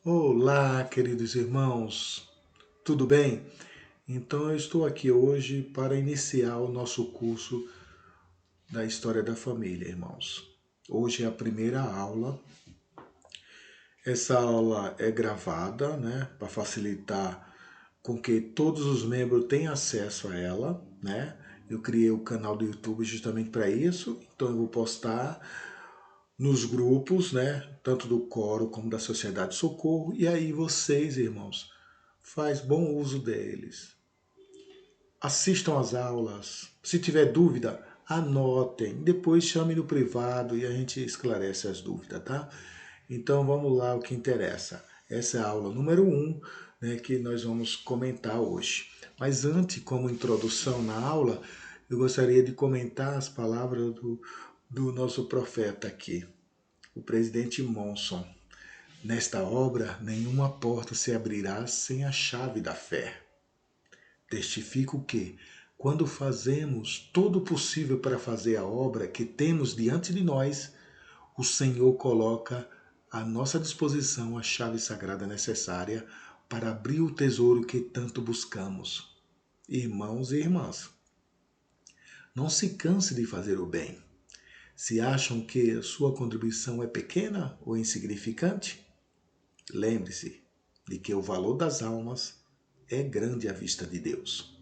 Olá, queridos irmãos, tudo bem? Então, eu estou aqui hoje para iniciar o nosso curso da História da Família, irmãos. Hoje é a primeira aula. Essa aula é gravada, né, para facilitar com que todos os membros tenham acesso a ela, né? Eu criei o canal do YouTube justamente para isso, então eu vou postar nos grupos, né, tanto do coro como da Sociedade Socorro, e aí vocês, irmãos, faz bom uso deles. Assistam às aulas. Se tiver dúvida, anotem. Depois chame no privado e a gente esclarece as dúvidas, tá? Então vamos lá, o que interessa. Essa é a aula número 1, né, que nós vamos comentar hoje. Mas antes, como introdução na aula, eu gostaria de comentar as palavras do nosso profeta aqui, o presidente Monson. Nesta obra, nenhuma porta se abrirá sem a chave da fé. Testifico que, quando fazemos todo o possível para fazer a obra que temos diante de nós, o Senhor coloca à nossa disposição a chave sagrada necessária para abrir o tesouro que tanto buscamos. Irmãos e irmãs, não se canse de fazer o bem. Se acham que a sua contribuição é pequena ou insignificante, lembre-se de que o valor das almas é grande à vista de Deus.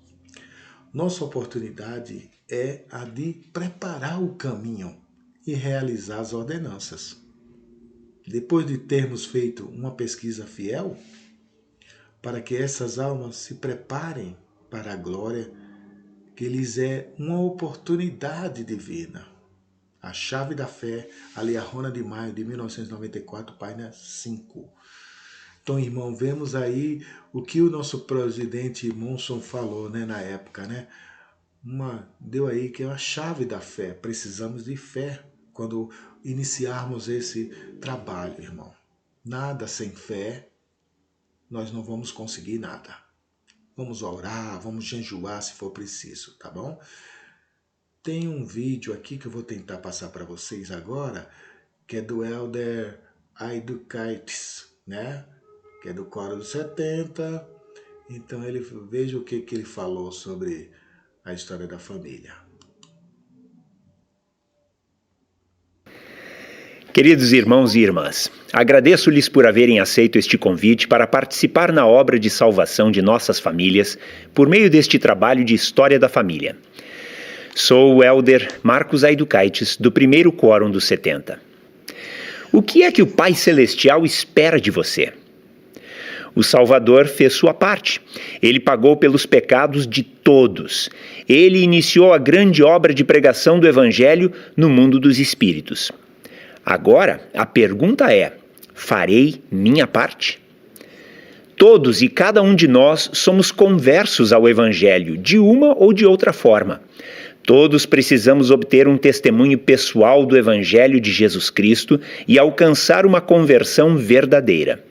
Nossa oportunidade é a de preparar o caminho e realizar as ordenanças. Depois de termos feito uma pesquisa fiel, para que essas almas se preparem para a glória, que lhes é uma oportunidade divina. A chave da fé, ali a Rona de Maio de 1994, página 5. Então, irmão, vemos aí o que o nosso presidente Monson falou, né, na época, né? Deu aí que é a chave da fé. Precisamos de fé quando iniciarmos esse trabalho, irmão. Nada sem fé, nós não vamos conseguir nada. Vamos orar, vamos jejuar se for preciso, tá bom? Tem um vídeo aqui que eu vou tentar passar para vocês agora, que é do Elder Aidukaitis, né? Que é do Coro dos 70. Então veja o que ele falou sobre a história da família. Queridos irmãos e irmãs, agradeço-lhes por haverem aceito este convite para participar na obra de salvação de nossas famílias por meio deste trabalho de História da Família. Sou o Elder Marcos Aidukaitis, do primeiro Quórum dos 70. O que é que o Pai Celestial espera de você? O Salvador fez sua parte. Ele pagou pelos pecados de todos. Ele iniciou a grande obra de pregação do Evangelho no mundo dos espíritos. Agora, a pergunta é: farei minha parte? Todos e cada um de nós somos conversos ao Evangelho, de uma ou de outra forma. Todos precisamos obter um testemunho pessoal do Evangelho de Jesus Cristo e alcançar uma conversão verdadeira.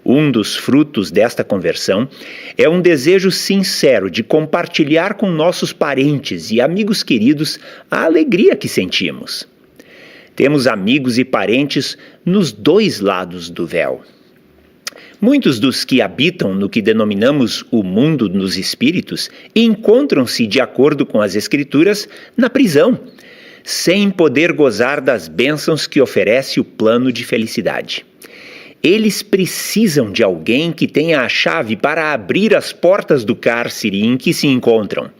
Um dos frutos desta conversão é um desejo sincero de compartilhar com nossos parentes e amigos queridos a alegria que sentimos. Temos amigos e parentes nos dois lados do véu. Muitos dos que habitam no que denominamos o mundo dos espíritos encontram-se, de acordo com as Escrituras, na prisão, sem poder gozar das bênçãos que oferece o plano de felicidade. Eles precisam de alguém que tenha a chave para abrir as portas do cárcere em que se encontram.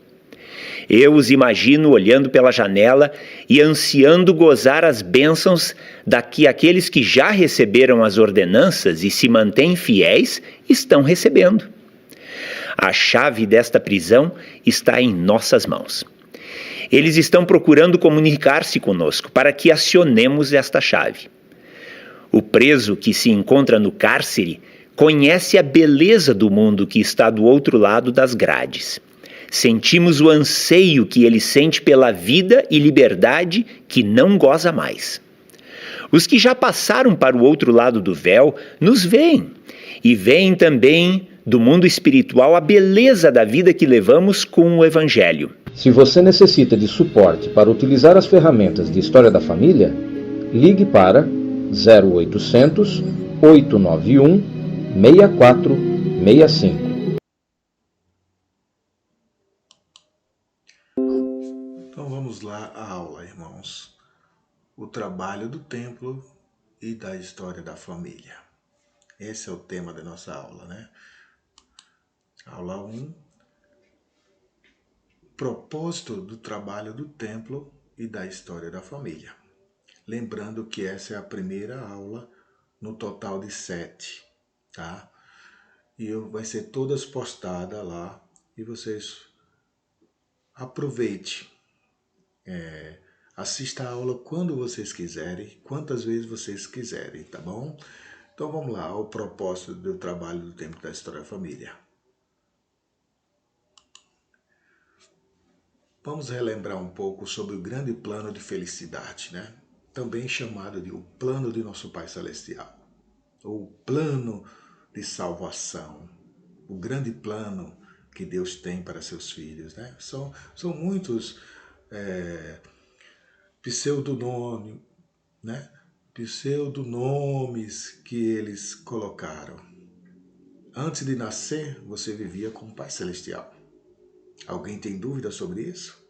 Eu os imagino olhando pela janela e ansiando gozar as bênçãos que aqueles que já receberam as ordenanças e se mantêm fiéis estão recebendo. A chave desta prisão está em nossas mãos. Eles estão procurando comunicar-se conosco para que acionemos esta chave. O preso que se encontra no cárcere conhece a beleza do mundo que está do outro lado das grades. Sentimos o anseio que ele sente pela vida e liberdade que não goza mais. Os que já passaram para o outro lado do véu nos veem e veem também do mundo espiritual a beleza da vida que levamos com o Evangelho. Se você necessita de suporte para utilizar as ferramentas de História da Família, ligue para 0800 891-6465. Então vamos lá à aula, irmãos. O trabalho do templo e da história da família. Esse é o tema da nossa aula, né? Aula 1. Propósito do trabalho do templo e da história da família. Lembrando que essa é a primeira aula no total de 7, tá? E vai ser todas postadas lá e vocês aproveite. Assista a aula quando vocês quiserem, quantas vezes vocês quiserem, tá bom? Então vamos lá, ao propósito do trabalho do tempo da história da família. Vamos relembrar um pouco sobre o grande plano de felicidade, né? Também chamado de o plano de nosso Pai Celestial, ou o plano de salvação, o grande plano que Deus tem para seus filhos, né? São muitos pseudonômios, né? Pseudonomes que eles colocaram. Antes de nascer, você vivia com o Pai Celestial. Alguém tem dúvida sobre isso?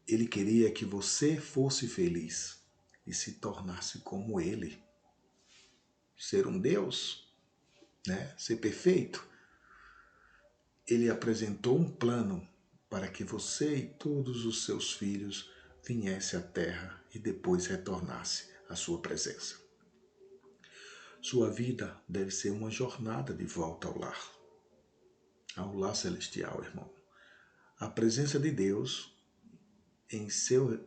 Ele queria que você fosse feliz e se tornasse como Ele. Ser um Deus, né? Ser perfeito. Ele apresentou um plano para que você e todos os seus filhos viessem à Terra e depois retornasse à sua presença. Sua vida deve ser uma jornada de volta ao lar celestial, irmão. A presença de Deus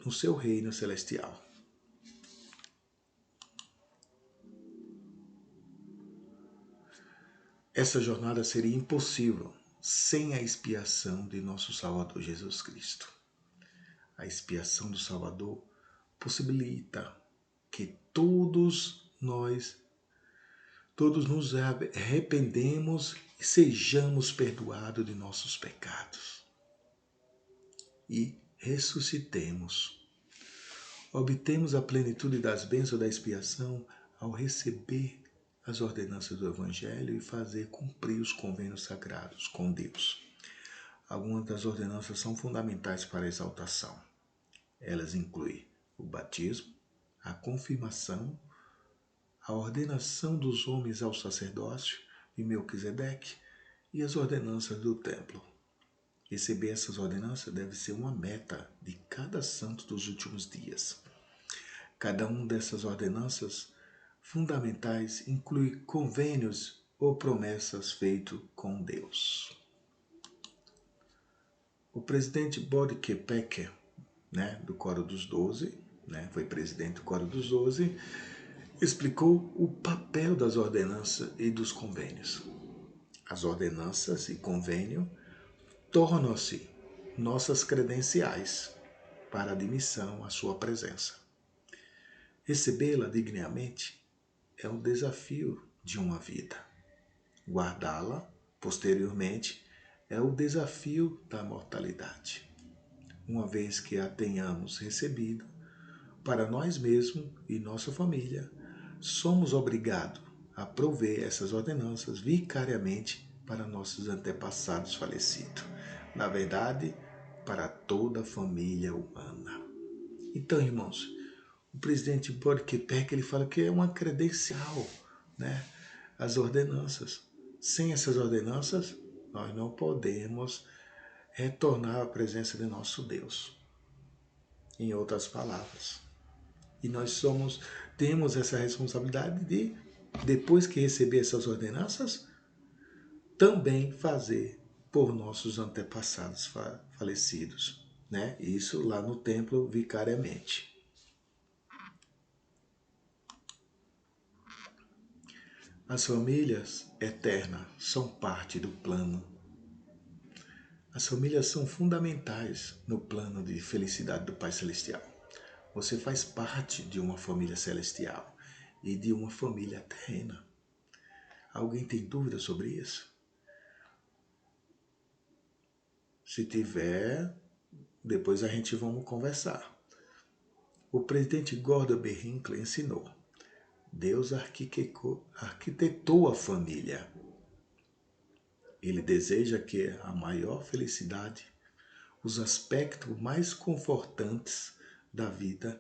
no seu reino celestial. Essa jornada seria impossível sem a expiação de nosso Salvador Jesus Cristo. A expiação do Salvador possibilita que todos nos arrependemos e sejamos perdoados de nossos pecados. E ressuscitemos. Obtemos a plenitude das bênçãos da expiação ao receber as ordenanças do Evangelho e fazer cumprir os convênios sagrados com Deus. Algumas das ordenanças são fundamentais para a exaltação. Elas incluem o batismo, a confirmação, a ordenação dos homens ao sacerdócio de Melquisedeque e as ordenanças do templo. Receber essas ordenanças deve ser uma meta de cada santo dos últimos dias. Cada uma dessas ordenanças fundamentais inclui convênios ou promessas feitos com Deus. O presidente Boudicca Pecker, do Coro dos 12, foi presidente do Coro dos 12, explicou o papel das ordenanças e dos convênios. As ordenanças e convênio tornam-se nossas credenciais para admissão à sua presença. Recebê-la dignamente é o desafio de uma vida. Guardá-la, posteriormente, é o desafio da mortalidade. Uma vez que a tenhamos recebido, para nós mesmos e nossa família, somos obrigados a prover essas ordenanças vicariamente para nossos antepassados falecidos. Na verdade, para toda a família humana. Então, irmãos, o presidente Boudicca Pecker, ele fala que é uma credencial, as ordenanças. Sem essas ordenanças, nós não podemos retornar à presença de nosso Deus. Em outras palavras. E nós temos essa responsabilidade de, depois que receber essas ordenanças, também fazer por nossos antepassados falecidos. Isso lá no templo vicariamente. As famílias eternas são parte do plano. As famílias são fundamentais no plano de felicidade do Pai Celestial. Você faz parte de uma família celestial e de uma família terrena. Alguém tem dúvida sobre isso? Se tiver, depois a gente vamos conversar. O presidente Gordon B. Hinckley ensinou: Deus arquitetou a família. Ele deseja que a maior felicidade, os aspectos mais confortantes da vida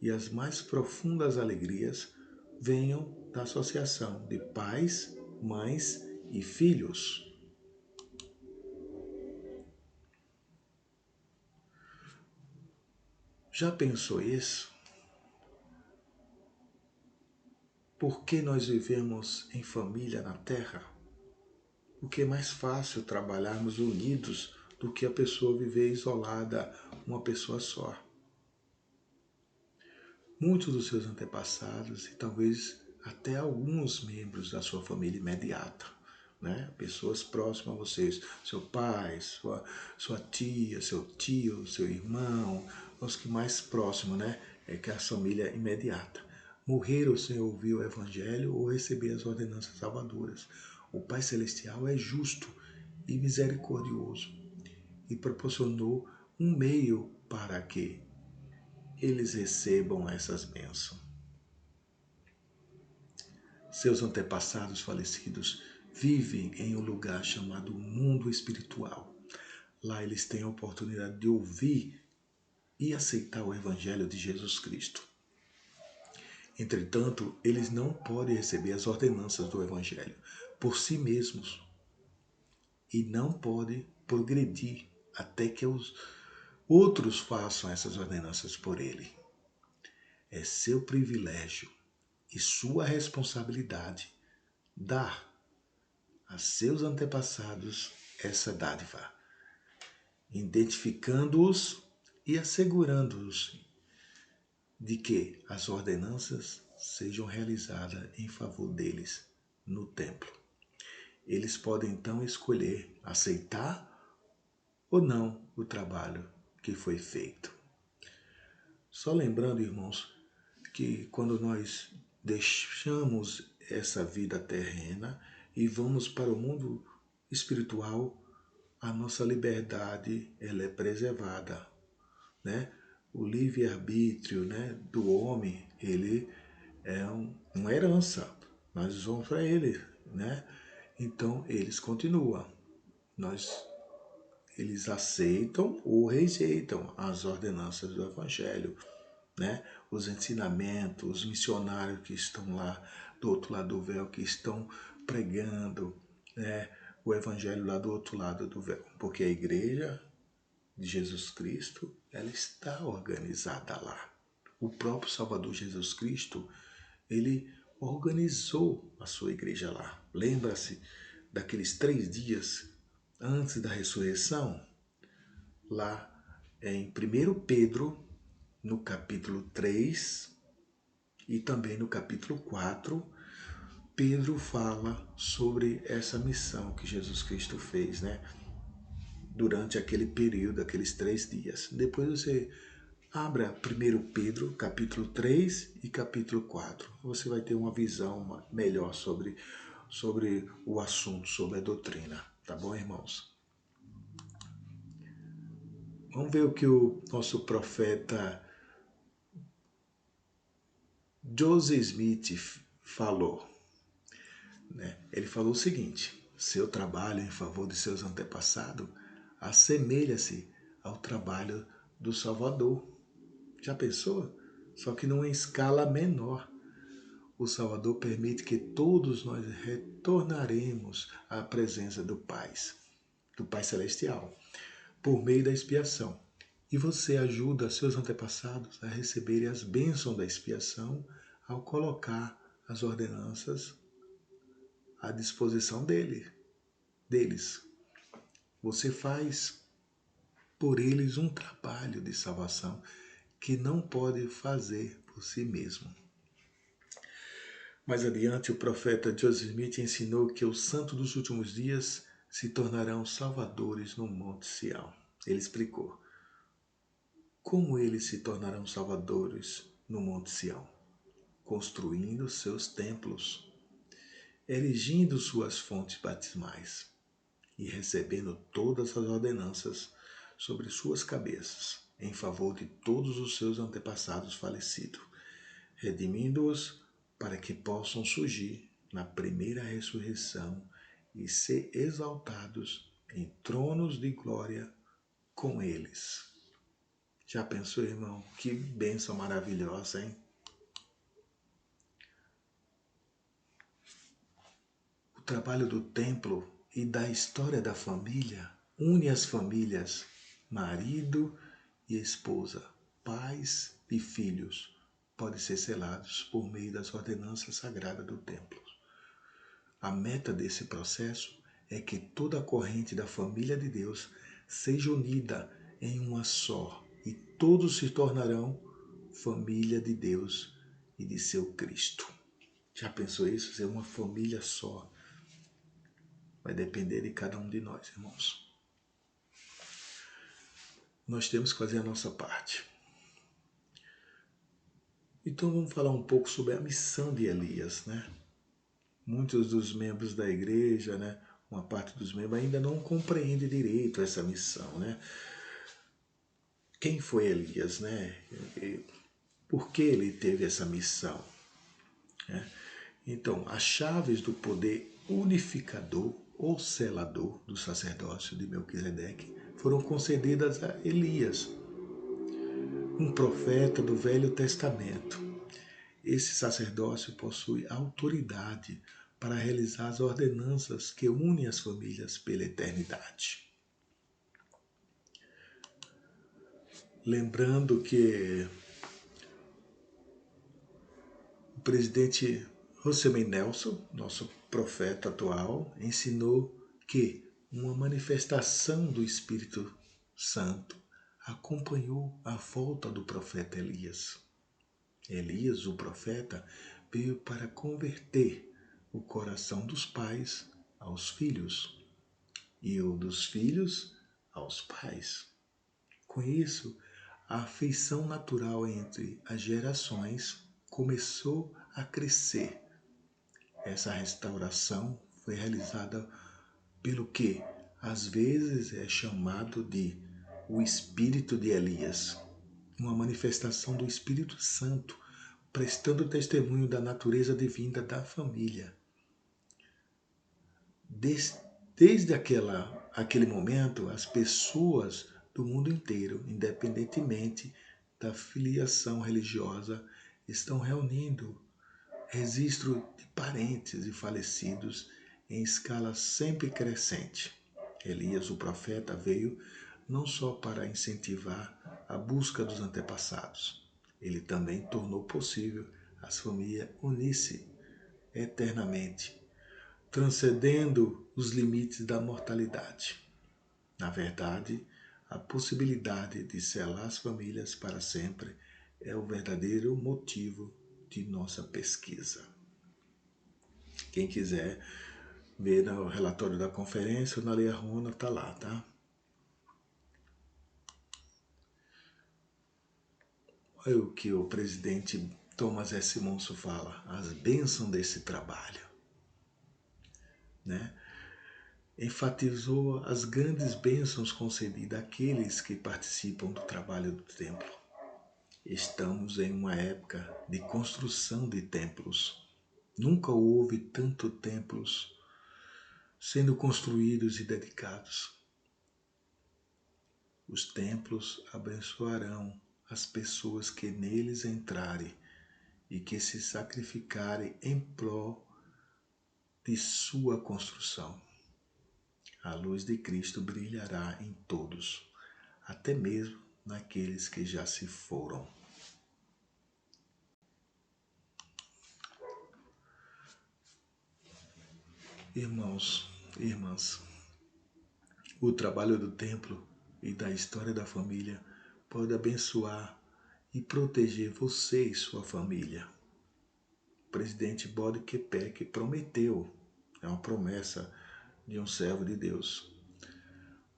e as mais profundas alegrias venham da associação de pais, mães e filhos. Já pensou isso? Por que nós vivemos em família na Terra? Porque é mais fácil trabalharmos unidos do que a pessoa viver isolada, uma pessoa só. Muitos dos seus antepassados e talvez até alguns membros da sua família imediata, né? Pessoas próximas a vocês, seu pai, sua tia, seu tio, seu irmão, os que mais próximos, né? É que a família imediata. Morreram sem ouvir o Evangelho ou receber as ordenanças salvadoras. O Pai Celestial é justo e misericordioso e proporcionou um meio para que eles recebam essas bênçãos. Seus antepassados falecidos vivem em um lugar chamado mundo espiritual. Lá eles têm a oportunidade de ouvir e aceitar o Evangelho de Jesus Cristo. Entretanto, eles não podem receber as ordenanças do Evangelho por si mesmos e não podem progredir até que os outros façam essas ordenanças por ele. É seu privilégio e sua responsabilidade dar a seus antepassados essa dádiva, identificando-os e assegurando-os de que as ordenanças sejam realizadas em favor deles no templo. Eles podem então escolher aceitar ou não o trabalho que foi feito. Só lembrando, irmãos, que quando nós deixamos essa vida terrena e vamos para o mundo espiritual, a nossa liberdade ela é preservada, né? O livre-arbítrio, né, do homem, ele é uma herança. Nós vamos para ele, né? Então, eles continuam. Eles aceitam ou rejeitam as ordenanças do Evangelho, né? Os ensinamentos, os missionários que estão lá do outro lado do véu, que estão pregando, né, o Evangelho lá do outro lado do véu. Porque a igreja de Jesus Cristo, ela está organizada lá. O próprio Salvador Jesus Cristo, ele organizou a sua igreja lá. Lembra-se daqueles 3 dias antes da ressurreição? Lá em 1 Pedro, no capítulo 3 e também no capítulo 4, Pedro fala sobre essa missão que Jesus Cristo fez, né? Durante aquele período, aqueles 3 dias. Depois você abra 1 Pedro, capítulo 3 e capítulo 4. Você vai ter uma visão melhor sobre o assunto, sobre a doutrina. Tá bom, irmãos? Vamos ver o que o nosso profeta Joseph Smith falou. Ele falou o seguinte: seu trabalho em favor de seus antepassados assemelha-se ao trabalho do Salvador. Já pensou? Só que numa escala menor. O Salvador permite que todos nós retornaremos à presença do Pai Celestial, por meio da expiação. E você ajuda seus antepassados a receberem as bênçãos da expiação ao colocar as ordenanças à disposição deles. Você faz por eles um trabalho de salvação que não pode fazer por si mesmo. Mais adiante, o profeta Joseph Smith ensinou que os santos dos últimos dias se tornarão salvadores no Monte Sião. Ele explicou como eles se tornarão salvadores no Monte Sião: construindo seus templos, erigindo suas fontes batismais e recebendo todas as ordenanças sobre suas cabeças em favor de todos os seus antepassados falecidos, redimindo-os para que possam surgir na primeira ressurreição e ser exaltados em tronos de glória com eles. Já pensou, irmão? Que bênção maravilhosa, hein? O trabalho do templo e da história da família une as famílias, marido e esposa, pais e filhos, podem ser selados por meio das ordenanças sagradas do templo. A meta desse processo é que toda a corrente da família de Deus seja unida em uma só e todos se tornarão família de Deus e de seu Cristo. Já pensou isso? Ser uma família só. Vai depender de cada um de nós, irmãos. Nós temos que fazer a nossa parte. Então vamos falar um pouco sobre a missão de Elias, né? Muitos dos membros da igreja, né? Uma parte dos membros ainda não compreende direito essa missão, né? Quem foi Elias, né? Por que ele teve essa missão? Né? Então, as chaves do poder unificador ou selador do sacerdócio de Melquisedeque foram concedidas a Elias, um profeta do Velho Testamento. Esse sacerdócio possui autoridade para realizar as ordenanças que unem as famílias pela eternidade. Lembrando que o presidente Rosemary Nelson, nosso profeta atual, ensinou que uma manifestação do Espírito Santo acompanhou a volta do profeta Elias. Elias, o profeta, veio para converter o coração dos pais aos filhos e o dos filhos aos pais. Com isso, a afeição natural entre as gerações começou a crescer. Essa restauração foi realizada pelo que às vezes é chamado de o Espírito de Elias, uma manifestação do Espírito Santo, prestando testemunho da natureza divina da família. Desde aquele momento, as pessoas do mundo inteiro, independentemente da filiação religiosa, estão reunindo registro de parentes e falecidos em escala sempre crescente. Elias, o profeta, veio não só para incentivar a busca dos antepassados, ele também tornou possível as famílias unir-se eternamente, transcendendo os limites da mortalidade. Na verdade, a possibilidade de selar as famílias para sempre é o verdadeiro motivo de nossa pesquisa. Quem quiser ver no relatório da conferência ou na Lei Arrona, está lá, tá? Olha o que o presidente Thomas S. Monson fala, as bênçãos desse trabalho, né? Enfatizou as grandes bênçãos concedidas àqueles que participam do trabalho do templo. Estamos em uma época de construção de templos. Nunca houve tanto templos sendo construídos e dedicados. Os templos abençoarão as pessoas que neles entrarem e que se sacrificarem em prol de sua construção. A luz de Cristo brilhará em todos, até mesmo naqueles que já se foram. Irmãos e irmãs, o trabalho do templo e da história da família pode abençoar e proteger você e sua família. O presidente Bob Kepek prometeu, é uma promessa de um servo de Deus.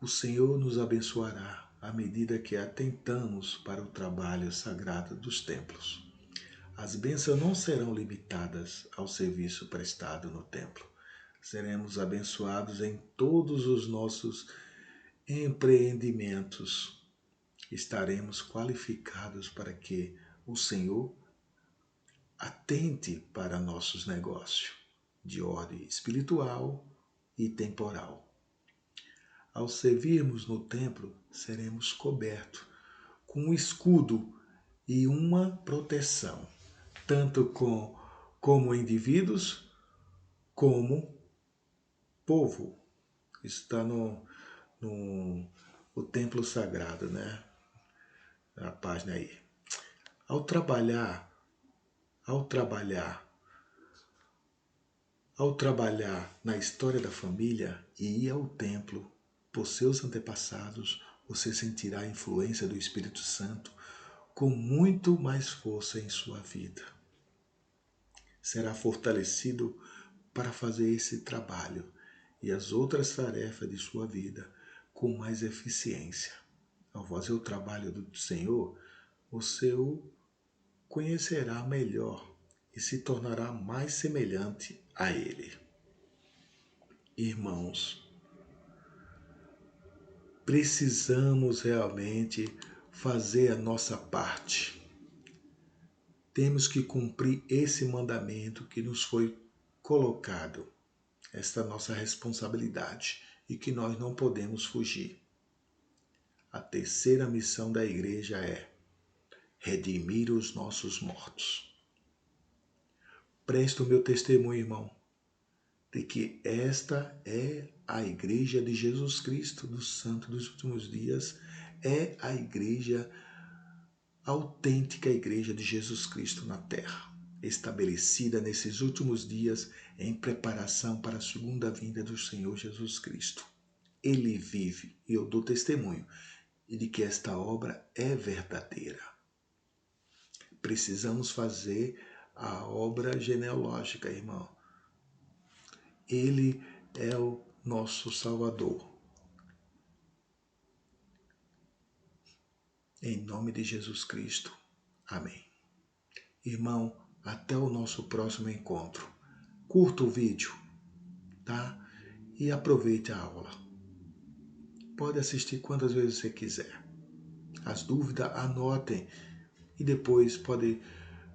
O Senhor nos abençoará à medida que atentamos para o trabalho sagrado dos templos. As bênçãos não serão limitadas ao serviço prestado no templo. Seremos abençoados em todos os nossos empreendimentos. Estaremos qualificados para que o Senhor atente para nossos negócios de ordem espiritual e temporal. Ao servirmos no templo, seremos cobertos com um escudo e uma proteção, tanto como indivíduos, como povo. Está o templo sagrado, né? A página aí. Ao trabalhar na história da família e ir ao templo por seus antepassados, você sentirá a influência do Espírito Santo com muito mais força em sua vida. Será fortalecido para fazer esse trabalho e as outras tarefas de sua vida com mais eficiência. Ao fazer o trabalho do Senhor, você o conhecerá melhor e se tornará mais semelhante a Ele. Irmãos, precisamos realmente fazer a nossa parte. Temos que cumprir esse mandamento que nos foi colocado, esta nossa responsabilidade, e que nós não podemos fugir. A terceira missão da igreja é redimir os nossos mortos. Presto o meu testemunho, irmão, de que esta é a igreja de Jesus Cristo, do Santo dos últimos dias, é a igreja, a autêntica igreja de Jesus Cristo na terra, estabelecida nesses últimos dias em preparação para a segunda vinda do Senhor Jesus Cristo. Ele vive, e eu dou testemunho, e de que esta obra é verdadeira. Precisamos fazer a obra genealógica, irmão. Ele é o nosso Salvador. Em nome de Jesus Cristo. Amém. Irmão, até o nosso próximo encontro. Curta o vídeo, tá? E aproveite a aula. Pode assistir quantas vezes você quiser. As dúvidas, anotem e depois pode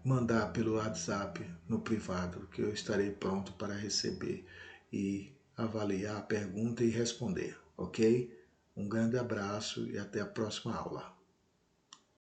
mandar pelo WhatsApp no privado, que eu estarei pronto para receber e avaliar a pergunta e responder, ok? Um grande abraço e até a próxima aula.